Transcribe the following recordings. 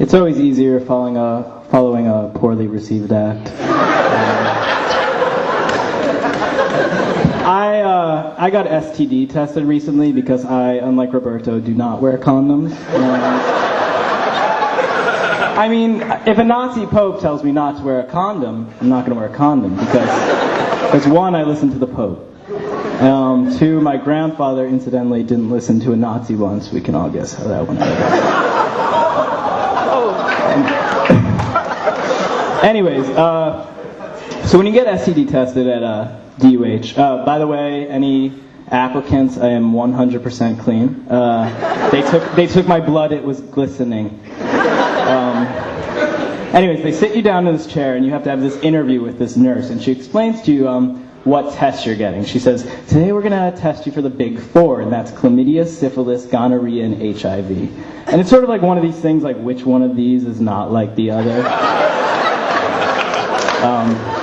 It's always easier following a poorly received act. I got STD tested recently because I, unlike Roberto, do not wear condoms. I mean, if a Nazi Pope tells me not to wear a condom, I'm not going to wear a condom because one, I listen to the Pope. Two, my grandfather, incidentally, didn't listen to a Nazi once. We can all guess how that went. Anyways, so when you get STD tested at DUH, by the way, any applicants, I am 100% clean. They took my blood, it was glistening. Anyways, they sit you down in this chair and you have to have this interview with this nurse, and she explains to you what tests you're getting. She says, today we're going to test you for the big four, and that's chlamydia, syphilis, gonorrhea, and HIV. And it's sort of like one of these things, like which one of these is not like the other.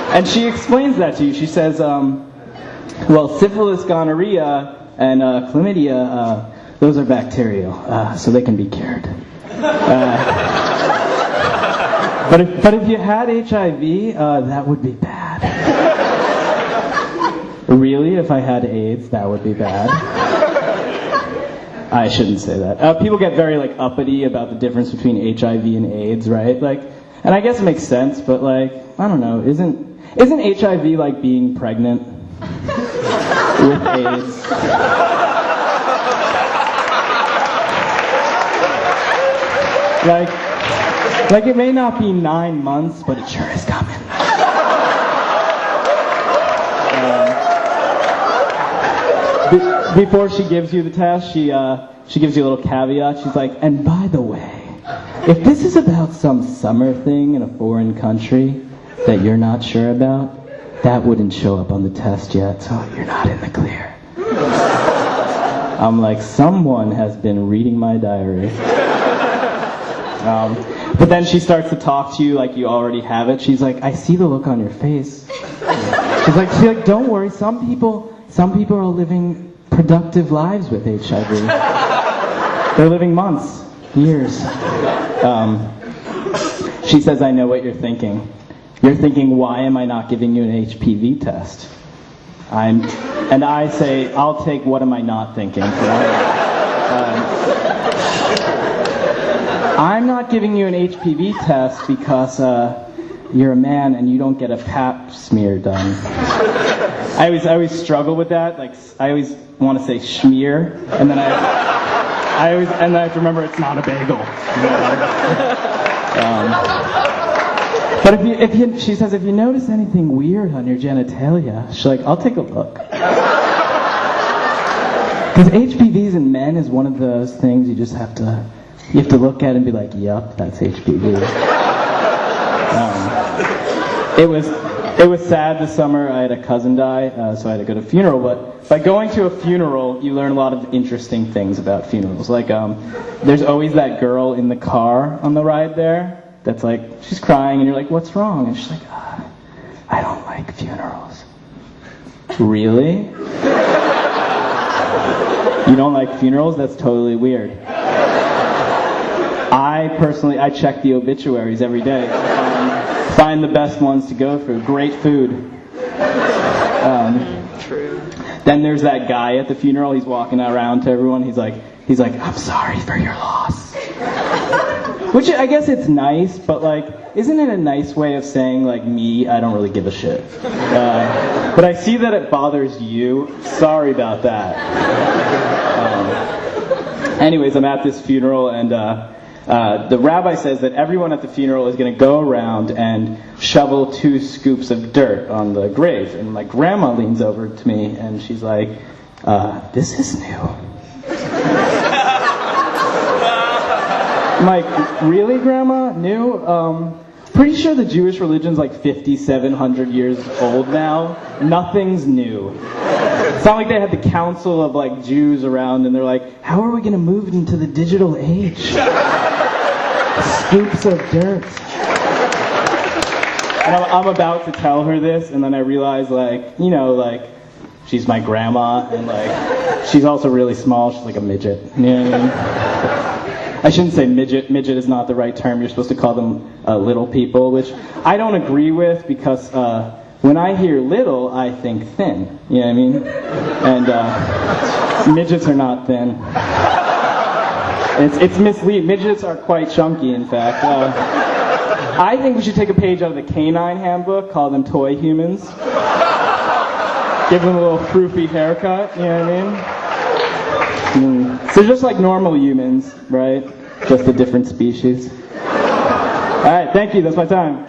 And she explains that to you. She says, well, syphilis, gonorrhea, and chlamydia, those are bacterial, so they can be cured. But if you had HIV, that would be bad. Really? If I had AIDS, that would be bad? I shouldn't say that. People get very uppity about the difference between HIV and AIDS, right? And I guess it makes sense, but I don't know. Isn't HIV like being pregnant with AIDS? Like it may not be 9 months, but it sure is coming. Before she gives you the test, she gives you a little caveat. She's like, and by the way, if this is about some summer thing in a foreign country that you're not sure about, that wouldn't show up on the test yet, so you're not in the clear. I'm like, someone has been reading my diary. But then she starts to talk to you like you already have it. She's like, I see the look on your face. She's like, don't worry, some people are living productive lives with HIV. They're living months, years. She says, I know what you're thinking. You're thinking, why am I not giving you an HPV test? And I say, I'll take what am I not thinking. I'm not giving you an HPV test because you're a man and you don't get a pap smear done. I always struggle with that. I always want to say schmear, and then I have to remember it's not a bagel. But she says, if you notice anything weird on your genitalia, she's like, I'll take a look. Because HPVs in men is one of those things you have to look at and be like, yep, that's HPV. It was sad this summer. I had a cousin die, so I had to go to a funeral. But by going to a funeral, you learn a lot of interesting things about funerals. There's always that girl in the car on the ride there that's she's crying, and you're like, what's wrong? And she's like, I don't like funerals. Really? You don't like funerals? That's totally weird. I check the obituaries every day. Find the best ones to go through. Great food. True. Then there's that guy at the funeral. He's walking around to everyone. He's like, I'm sorry for your loss. Which I guess it's nice, but isn't it a nice way of saying me? I don't really give a shit. But I see that it bothers you. Sorry about that. Anyways, I'm at this funeral, and the rabbi says that everyone at the funeral is going to go around and shovel 2 scoops of dirt on the grave. And my grandma leans over to me, and she's like, this is new. I'm like, really, Grandma? New? Pretty sure the Jewish religion's 5,700 years old now. Nothing's new. It's not like they had the council of Jews around and they're like, how are we going to move into the digital age? Scoops of dirt. And I'm about to tell her this, and then I realize she's my grandma, and she's also really small. She's like a midget. You know what I mean? I shouldn't say midget. Midget is not the right term. You're supposed to call them little people, which I don't agree with because when I hear little, I think thin. You know what I mean? And midgets are not thin. It's misleading. Midgets are quite chunky, in fact. I think we should take a page out of the canine handbook, call them toy humans. Give them a little froofy haircut, you know what I mean? So just like normal humans, right? Just a different species. Alright, thank you, that's my time.